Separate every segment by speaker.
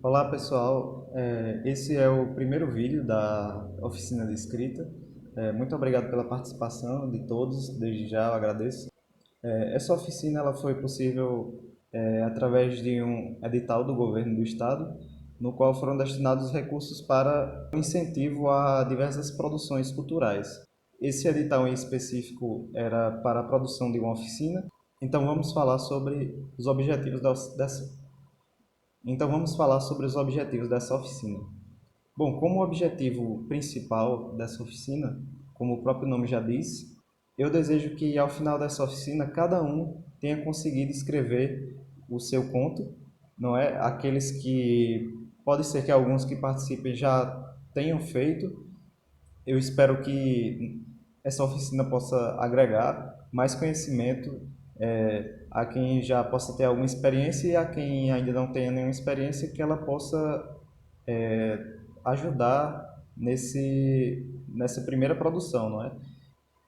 Speaker 1: Olá pessoal, esse é o primeiro vídeo da oficina de escrita. Muito obrigado pela participação de todos, desde já eu agradeço. Essa oficina ela foi possível através de um edital do governo do estado, no qual foram destinados recursos para o incentivo a diversas produções culturais. Esse edital em específico era para a produção de uma oficina, então vamos falar sobre os objetivos os objetivos dessa oficina. Bom, como objetivo principal dessa oficina, como o próprio nome já diz, eu desejo que ao final dessa oficina cada um tenha conseguido escrever o seu conto, não é? Aqueles que pode ser que alguns que participem já tenham feito. Eu espero que essa oficina possa agregar mais conhecimento a quem já possa ter alguma experiência e a quem ainda não tenha nenhuma experiência, que ela possa ajudar nessa primeira produção, não é?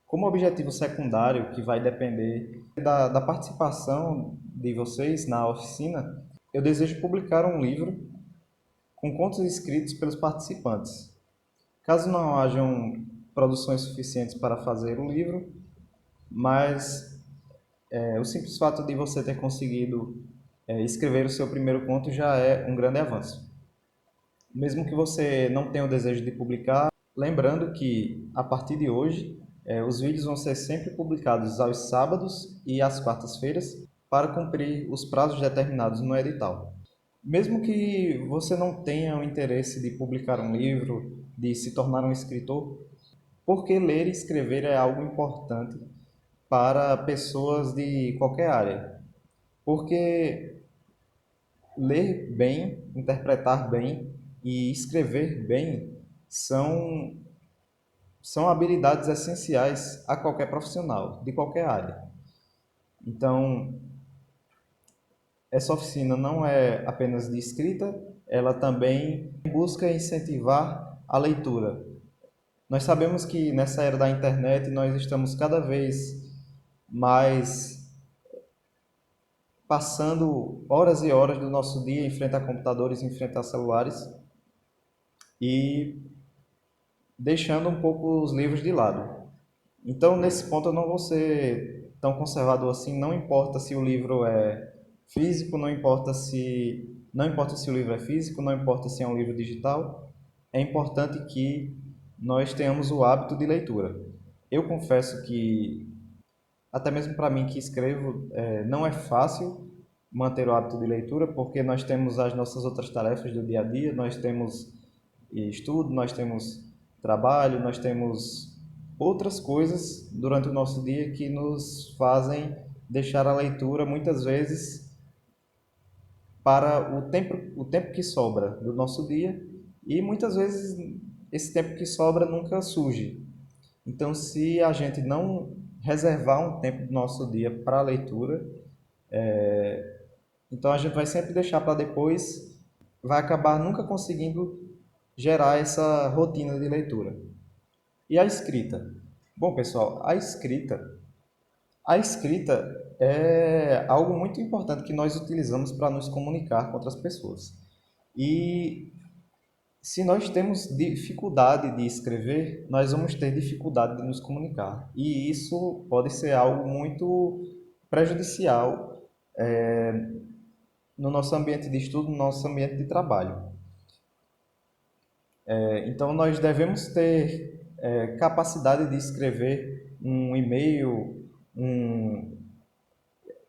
Speaker 1: Como objetivo secundário, que vai depender da participação de vocês na oficina, eu desejo publicar um livro com contos escritos pelos participantes. Caso não hajam produções suficientes para fazer o livro, mas o simples fato de você ter conseguido escrever o seu primeiro conto já é um grande avanço. Mesmo que você não tenha o desejo de publicar, lembrando que a partir de hoje os vídeos vão ser sempre publicados aos sábados e às quartas-feiras para cumprir os prazos determinados no edital. Mesmo que você não tenha o interesse de publicar um livro, de se tornar um escritor, porque ler e escrever é algo importante para pessoas de qualquer área. Porque ler bem, interpretar bem e escrever bem são, são habilidades essenciais a qualquer profissional, de qualquer área. Então, essa oficina não é apenas de escrita, ela também busca incentivar a leitura. Nós sabemos que nessa era da internet nós estamos cada vez mais passando horas e horas do nosso dia em frente a computadores, em frente a celulares e deixando um pouco os livros de lado. Então, nesse ponto, eu não vou ser tão conservador assim. Não importa se o livro é físico, não importa se o livro é físico, não importa se é um livro digital. É importante que nós tenhamos o hábito de leitura. Eu confesso que até mesmo para mim que escrevo, não é fácil manter o hábito de leitura, porque nós temos as nossas outras tarefas do dia a dia, nós temos estudo, nós temos trabalho, nós temos outras coisas durante o nosso dia que nos fazem deixar a leitura muitas vezes para o tempo que sobra do nosso dia e muitas vezes esse tempo que sobra nunca surge. Então, se a gente não reservar um tempo do nosso dia para a leitura, então a gente vai sempre deixar para depois, vai acabar nunca conseguindo gerar essa rotina de leitura. E a escrita? Bom, pessoal, a escrita é algo muito importante que nós utilizamos para nos comunicar com outras pessoas. E se nós temos dificuldade de escrever, nós vamos ter dificuldade de nos comunicar. E isso pode ser algo muito prejudicial no nosso ambiente de estudo, no nosso ambiente de trabalho. Então, nós devemos ter capacidade de escrever um e-mail,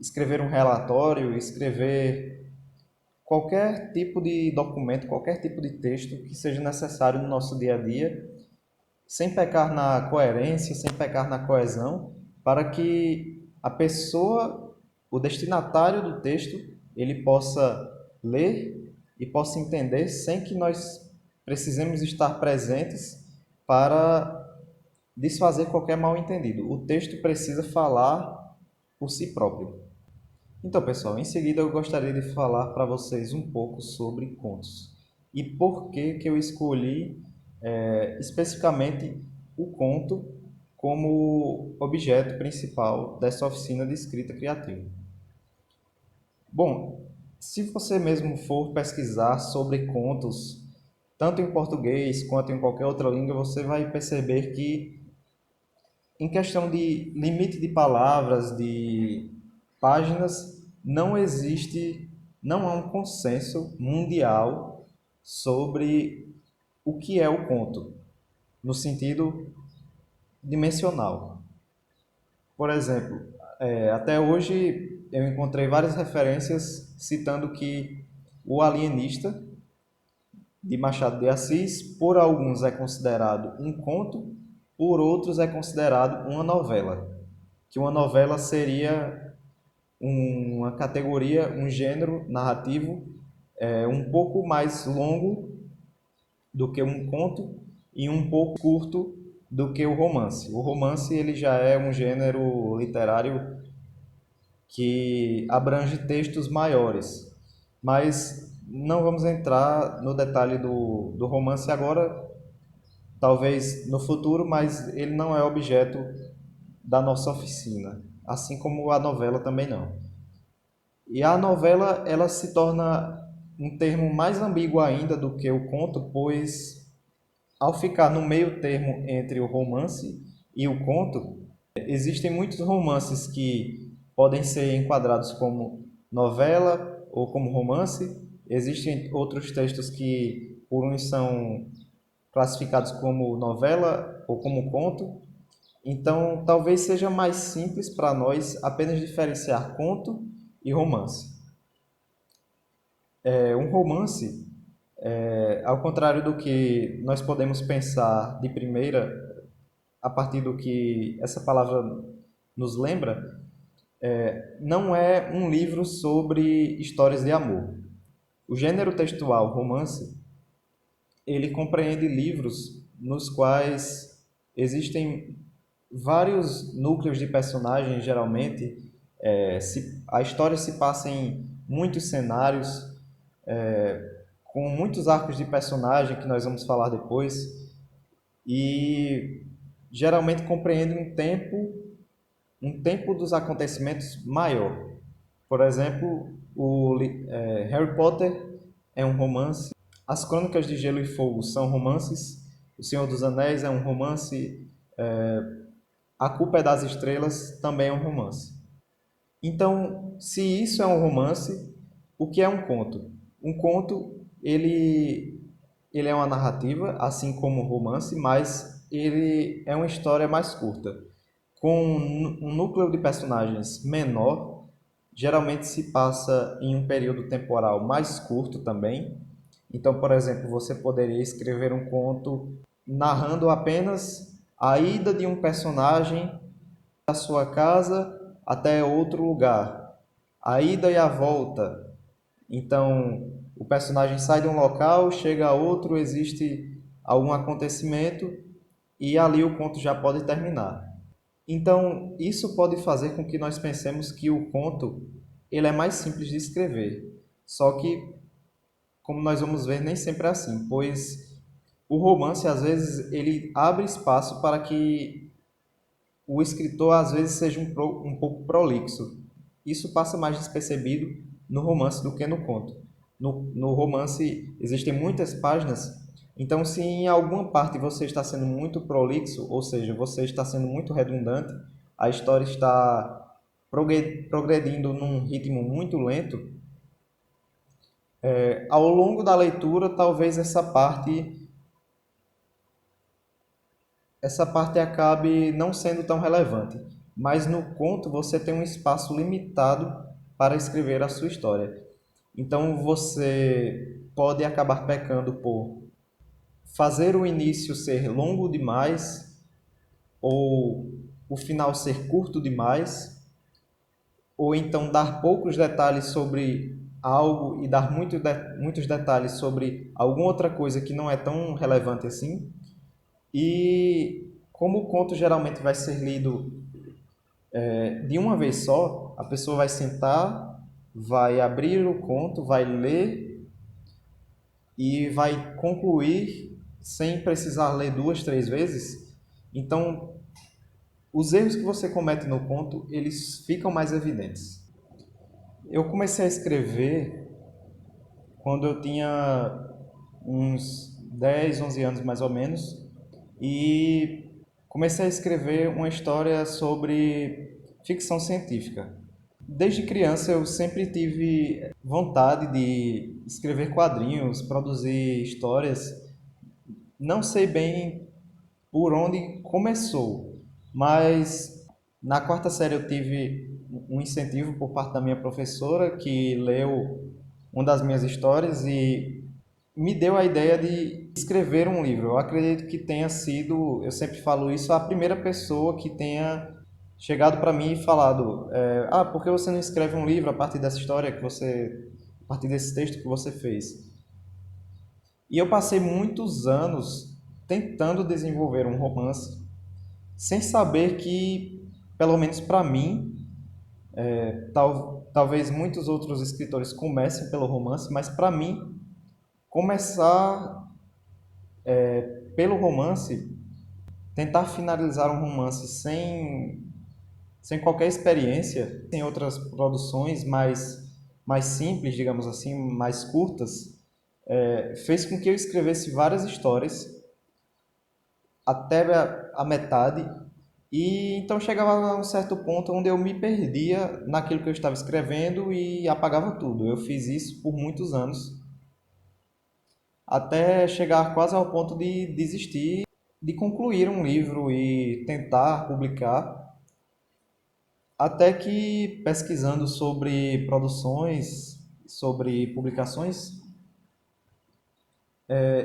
Speaker 1: escrever um relatório, escrever qualquer tipo de documento, qualquer tipo de texto que seja necessário no nosso dia a dia, sem pecar na coerência, sem pecar na coesão, para que a pessoa, o destinatário do texto, ele possa ler e possa entender sem que nós precisemos estar presentes para desfazer qualquer mal-entendido. O texto precisa falar por si próprio. Então, pessoal, em seguida eu gostaria de falar para vocês um pouco sobre contos e por que que eu escolhi especificamente o conto como objeto principal dessa oficina de escrita criativa. Bom, Se você mesmo for pesquisar sobre contos, tanto em português quanto em qualquer outra língua, você vai perceber que, em questão de limite de palavras, de páginas, não existe, não há um consenso mundial sobre o que é o conto, no sentido dimensional. Por exemplo, até hoje eu encontrei várias referências citando que O Alienista, de Machado de Assis, por alguns é considerado um conto, por outros é considerado uma novela. Que uma novela seria uma categoria, um gênero narrativo um pouco mais longo do que um conto e um pouco curto do que o romance. O romance ele já é um gênero literário que abrange textos maiores, mas não vamos entrar no detalhe do romance agora, talvez no futuro, mas ele não é objeto da nossa oficina, assim como a novela também não. E a novela, ela se torna um termo mais ambíguo ainda do que o conto, pois ao ficar no meio termo entre o romance e o conto, existem muitos romances que podem ser enquadrados como novela ou como romance. Existem outros textos que, por uns, são classificados como novela ou como conto. Então, talvez seja mais simples para nós apenas diferenciar conto e romance. Um romance, ao contrário do que nós podemos pensar de primeira, a partir do que essa palavra nos lembra, não é um livro sobre histórias de amor. O gênero textual romance, ele compreende livros nos quais existem vários núcleos de personagens, geralmente. A história se passa em muitos cenários, com muitos arcos de personagem que nós vamos falar depois, e geralmente compreende um tempo dos acontecimentos maior. Por exemplo, Harry Potter é um romance, As Crônicas de Gelo e Fogo são romances, O Senhor dos Anéis é um romance, A Culpa é das Estrelas também é um romance. Então, se isso é um romance, o que é um conto? Um conto, ele é uma narrativa, assim como o romance, mas ele é uma história mais curta, com um núcleo de personagens menor. Geralmente se passa em um período temporal mais curto também. Então, por exemplo, você poderia escrever um conto narrando apenas a ida de um personagem da sua casa até outro lugar, a ida e a volta. Então, o personagem sai de um local, chega a outro, existe algum acontecimento e ali o conto já pode terminar. Então, isso pode fazer com que nós pensemos que o conto ele é mais simples de escrever. Só que, como nós vamos ver, nem sempre é assim, pois o romance, às vezes, ele abre espaço para que o escritor, às vezes, seja um pouco prolixo. Isso passa mais despercebido no romance do que no conto. No romance existem muitas páginas, então se em alguma parte você está sendo muito prolixo, ou seja, você está sendo muito redundante, a história está progredindo num ritmo muito lento, ao longo da leitura talvez essa parte acabe não sendo tão relevante, mas no conto você tem um espaço limitado para escrever a sua história. Então você pode acabar pecando por fazer o início ser longo demais ou o final ser curto demais, ou então dar poucos detalhes sobre algo e dar muitos detalhes sobre alguma outra coisa que não é tão relevante assim. E como o conto geralmente vai ser lido de uma vez só, a pessoa vai sentar, vai abrir o conto, vai ler e vai concluir sem precisar ler duas, três vezes. Então, os erros que você comete no conto, eles ficam mais evidentes. Eu comecei a escrever quando eu tinha uns 10, 11 anos mais ou menos, e comecei a escrever uma história sobre ficção científica. Desde criança eu sempre tive vontade de escrever quadrinhos, produzir histórias. Não sei bem por onde começou, mas na quarta série eu tive um incentivo por parte da minha professora que leu uma das minhas histórias e me deu a ideia de escrever um livro. Eu acredito que tenha sido, eu sempre falo isso, a primeira pessoa que tenha chegado para mim e falado, por que você não escreve um livro a partir dessa história que você, a partir desse texto que você fez? E eu passei muitos anos tentando desenvolver um romance, sem saber que, pelo menos para mim, talvez muitos outros escritores comecem pelo romance, mas para mim, começar pelo romance, tentar finalizar um romance sem qualquer experiência, sem outras produções mais simples, digamos assim, mais curtas, fez com que eu escrevesse várias histórias até a metade, e então chegava a um certo ponto onde eu me perdia naquilo que eu estava escrevendo e apagava tudo. Eu fiz isso por muitos anos, até chegar quase ao ponto de desistir de concluir um livro e tentar publicar, até que pesquisando sobre produções, sobre publicações,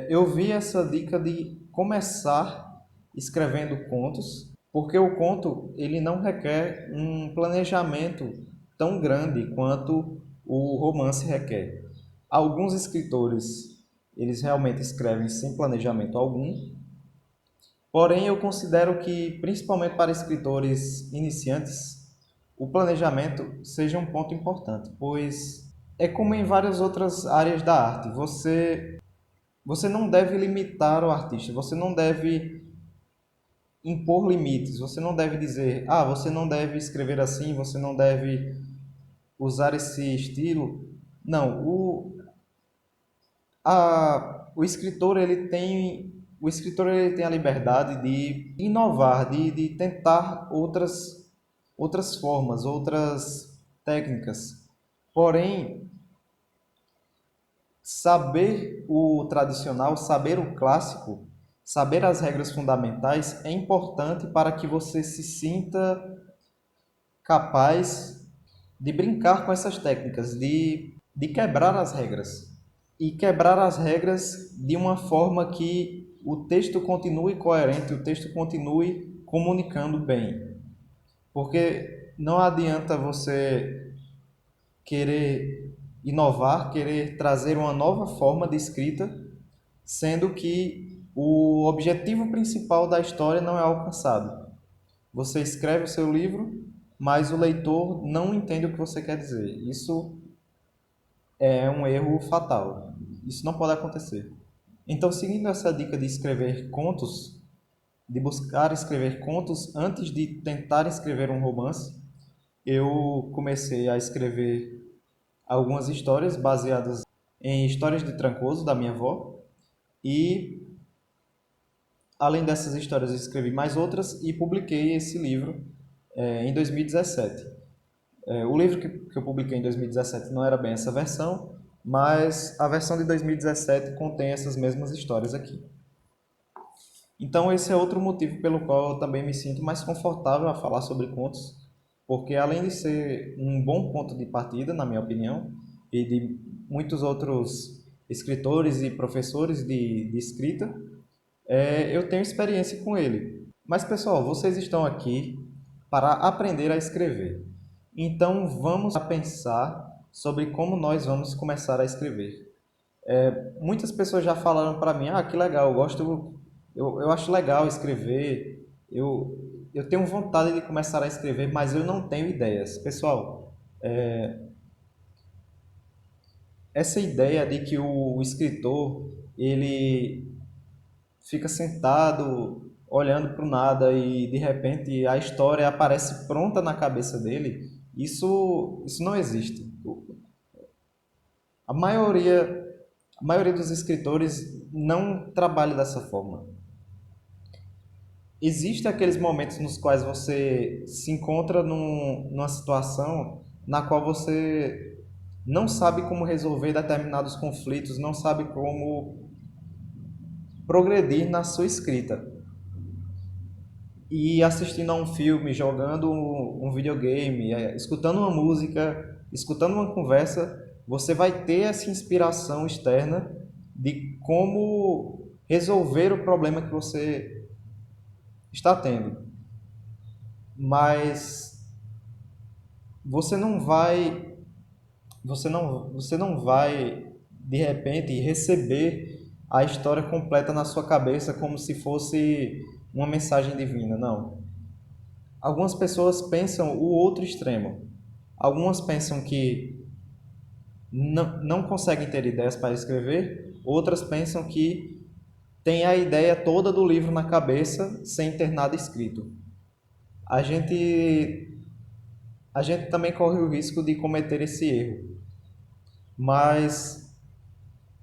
Speaker 1: eu vi essa dica de começar escrevendo contos, porque o conto ele não requer um planejamento tão grande quanto o romance requer. Alguns escritores, eles realmente escrevem sem planejamento algum, porém eu considero que, principalmente para escritores iniciantes, o planejamento seja um ponto importante, pois é como em várias outras áreas da arte. Você não deve limitar o artista, você não deve impor limites, você não deve dizer, você não deve escrever assim, você não deve usar esse estilo. Não, o escritor ele tem a liberdade de inovar, de tentar outras formas, outras técnicas. Porém, saber o tradicional, saber o clássico, saber as regras fundamentais é importante para que você se sinta capaz de brincar com essas técnicas, de quebrar as regras. E quebrar as regras de uma forma que o texto continue coerente, o texto continue comunicando bem. Porque não adianta você querer inovar, querer trazer uma nova forma de escrita, sendo que o objetivo principal da história não é alcançado. Você escreve o seu livro, mas o leitor não entende o que você quer dizer. Isso é um erro fatal. Isso não pode acontecer. Então, seguindo essa dica de escrever contos, de buscar escrever contos antes de tentar escrever um romance, eu comecei a escrever algumas histórias baseadas em histórias de Trancoso, da minha avó, e além dessas histórias eu escrevi mais outras e publiquei esse livro em 2017. O livro que eu publiquei em 2017 não era bem essa versão, mas a versão de 2017 contém essas mesmas histórias aqui. Então esse é outro motivo pelo qual eu também me sinto mais confortável a falar sobre contos, porque além de ser um bom ponto de partida, na minha opinião, e de muitos outros escritores e professores de escrita, eu tenho experiência com ele. Mas pessoal, vocês estão aqui para aprender a escrever. Então vamos pensar sobre como nós vamos começar a escrever. Muitas pessoas já falaram para mim, que legal, eu acho legal escrever, eu tenho vontade de começar a escrever, mas eu não tenho ideias. Pessoal, essa ideia de que o escritor ele fica sentado olhando para o nada e de repente a história aparece pronta na cabeça dele, isso não existe. A maioria A maioria dos escritores não trabalha dessa forma. Existem aqueles momentos nos quais você se encontra numa situação na qual você não sabe como resolver determinados conflitos, não sabe como progredir na sua escrita. E assistindo a um filme, jogando um videogame, escutando uma música, escutando uma conversa, você vai ter essa inspiração externa de como resolver o problema que você está tendo. Mas você não vai, você não vai de repente receber a história completa na sua cabeça como se fosse uma mensagem divina, não. Algumas pessoas pensam o outro extremo. Algumas pensam que não conseguem ter ideias para escrever, outras pensam que tem a ideia toda do livro na cabeça sem ter nada escrito. A gente, a gente também corre o risco de cometer esse erro, mas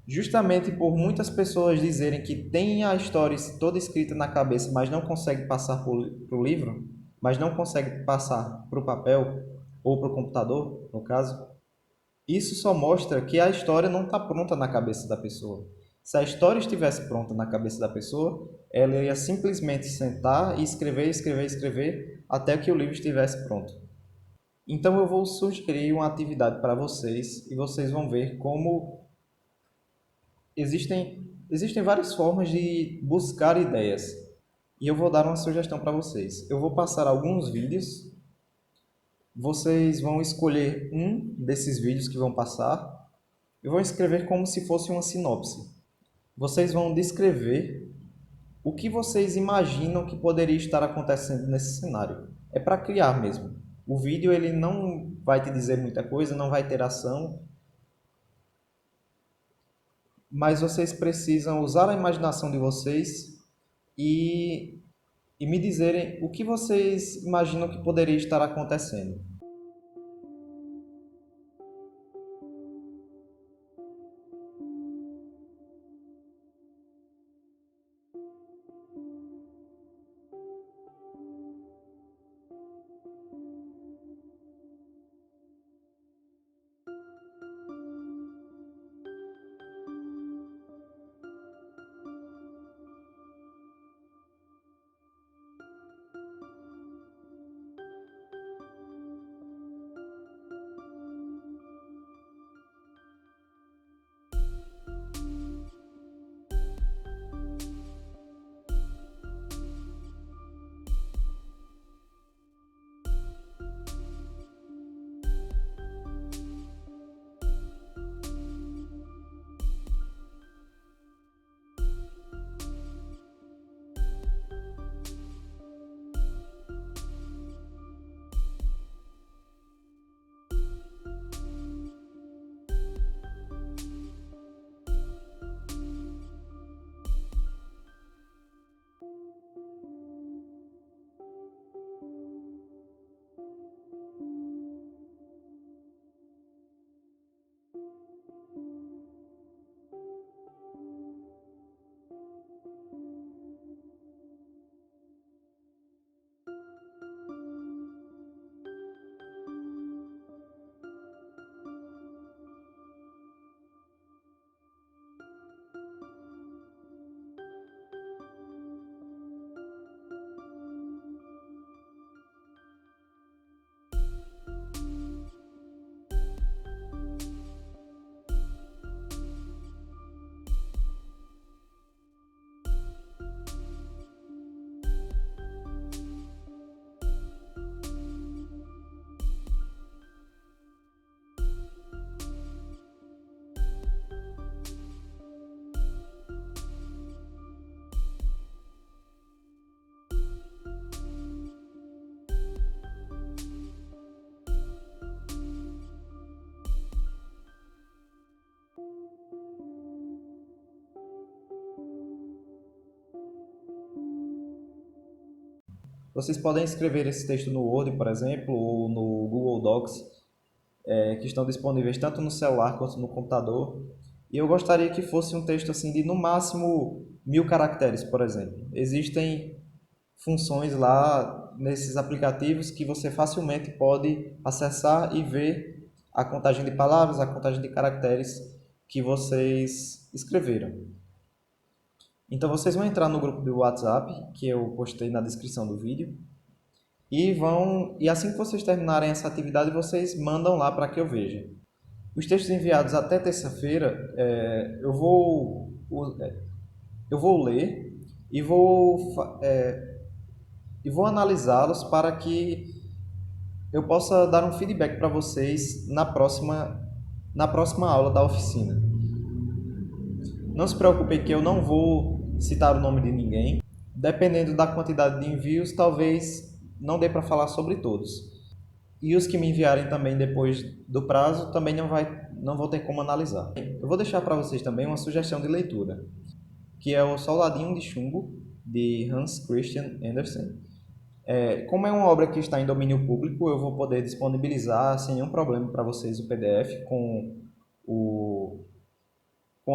Speaker 1: justamente por muitas pessoas dizerem que tem a história toda escrita na cabeça, mas não consegue passar para o livro, mas não consegue passar para o papel ou para o computador, no caso, isso só mostra que a história não está pronta na cabeça da pessoa. Se a história estivesse pronta na cabeça da pessoa, ela ia simplesmente sentar e escrever, escrever, escrever até que o livro estivesse pronto. Então eu vou sugerir uma atividade para vocês e vocês vão ver como existem várias formas de buscar ideias. E eu vou dar uma sugestão para vocês. Eu vou passar alguns vídeos, vocês vão escolher um desses vídeos que vão passar e vão escrever como se fosse uma sinopse. Vocês vão descrever o que vocês imaginam que poderia estar acontecendo nesse cenário. É para criar mesmo. O vídeo ele não vai te dizer muita coisa, não vai ter ação, mas vocês precisam usar a imaginação de vocês e, e me dizerem o que vocês imaginam que poderia estar acontecendo. Vocês podem escrever esse texto no Word, por exemplo, ou no Google Docs, que estão disponíveis tanto no celular quanto no computador. E eu gostaria que fosse um texto assim de no máximo 1.000 caracteres, por exemplo. Existem funções lá nesses aplicativos que você facilmente pode acessar e ver a contagem de palavras, a contagem de caracteres que vocês escreveram. Então vocês vão entrar no grupo do WhatsApp, que eu postei na descrição do vídeo, e assim que vocês terminarem essa atividade, vocês mandam lá para que eu veja. Os textos enviados até terça-feira, eu vou ler e vou analisá-los para que eu possa dar um feedback para vocês na próxima aula da oficina. Não se preocupem que eu não vou citar o nome de ninguém. Dependendo da quantidade de envios, talvez não dê para falar sobre todos. E os que me enviarem também depois do prazo, também não vou ter como analisar. Eu vou deixar para vocês também uma sugestão de leitura, que é o Soldadinho de Chumbo, de Hans Christian Andersen. Como é uma obra que está em domínio público, eu vou poder disponibilizar sem nenhum problema para vocês o PDF com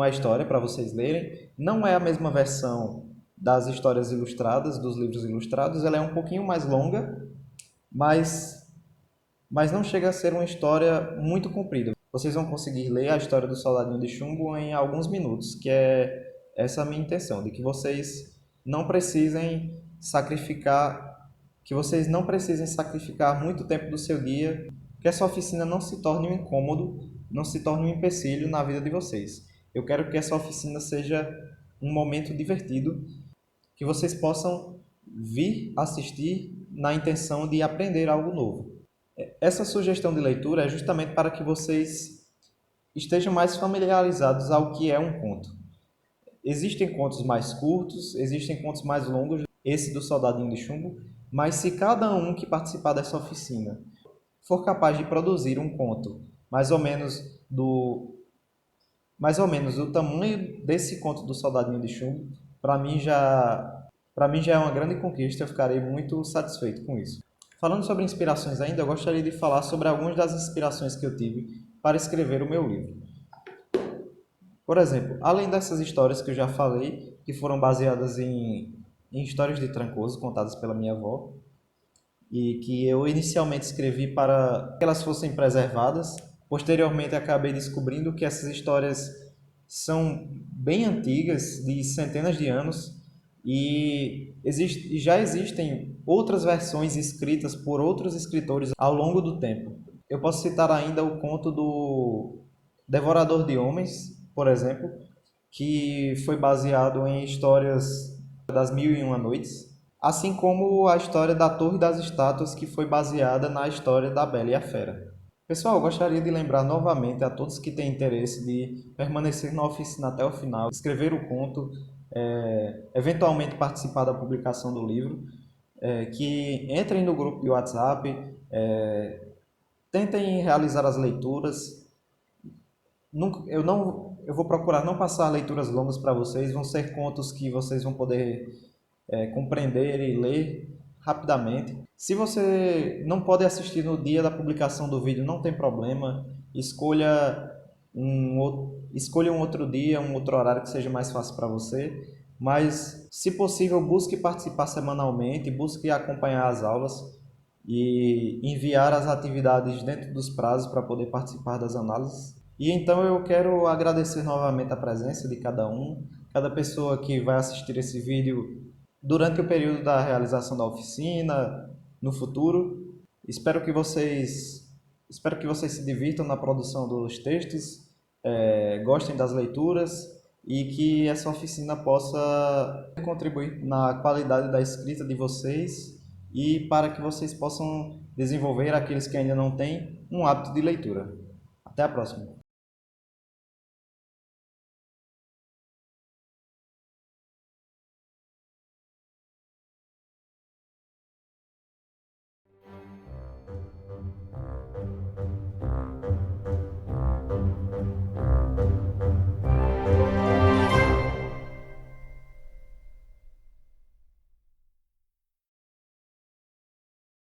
Speaker 1: a história para vocês lerem. Não é a mesma versão das histórias ilustradas, dos livros ilustrados, ela é um pouquinho mais longa, mas não chega a ser uma história muito comprida. Vocês vão conseguir ler a história do Soldadinho de Chumbo em alguns minutos, que é essa a minha intenção, de que vocês não precisem sacrificar muito tempo do seu dia, que essa oficina não se torne um incômodo, não se torne um empecilho na vida de vocês. Eu quero que essa oficina seja um momento divertido, que vocês possam vir assistir na intenção de aprender algo novo. Essa sugestão de leitura é justamente para que vocês estejam mais familiarizados ao que é um conto. Existem contos mais curtos, existem contos mais longos, esse do Soldadinho de Chumbo, mas se cada um que participar dessa oficina for capaz de produzir um conto mais ou menos do tamanho desse conto do Soldadinho de Chumbo, para mim já é uma grande conquista, eu ficarei muito satisfeito com isso. Falando sobre inspirações ainda, eu gostaria de falar sobre algumas das inspirações que eu tive para escrever o meu livro. Por exemplo, além dessas histórias que eu já falei, que foram baseadas em histórias de Trancoso, contadas pela minha avó, e que eu inicialmente escrevi para que elas fossem preservadas. Posteriormente, acabei descobrindo que essas histórias são bem antigas, de centenas de anos, e já existem outras versões escritas por outros escritores ao longo do tempo. Eu posso citar ainda o conto do Devorador de Homens, por exemplo, que foi baseado em histórias das Mil e Uma Noites, assim como a história da Torre das Estátuas, que foi baseada na história da Bela e a Fera. Pessoal, eu gostaria de lembrar novamente a todos que têm interesse de permanecer na oficina até o final, escrever o conto, eventualmente participar da publicação do livro, que entrem no grupo de WhatsApp, tentem realizar as leituras. Eu vou procurar não passar leituras longas para vocês, vão ser contos que vocês vão poder compreender e ler rapidamente. Se você não pode assistir no dia da publicação do vídeo, não tem problema, escolha um outro dia, um outro horário que seja mais fácil para você, mas se possível busque participar semanalmente, busque acompanhar as aulas e enviar as atividades dentro dos prazos para poder participar das análises. E então eu quero agradecer novamente a presença de cada pessoa que vai assistir esse vídeo durante o período da realização da oficina, no futuro. Espero que vocês se divirtam na produção dos textos, gostem das leituras e que essa oficina possa contribuir na qualidade da escrita de vocês e para que vocês possam desenvolver, aqueles que ainda não têm, um hábito de leitura. Até a próxima!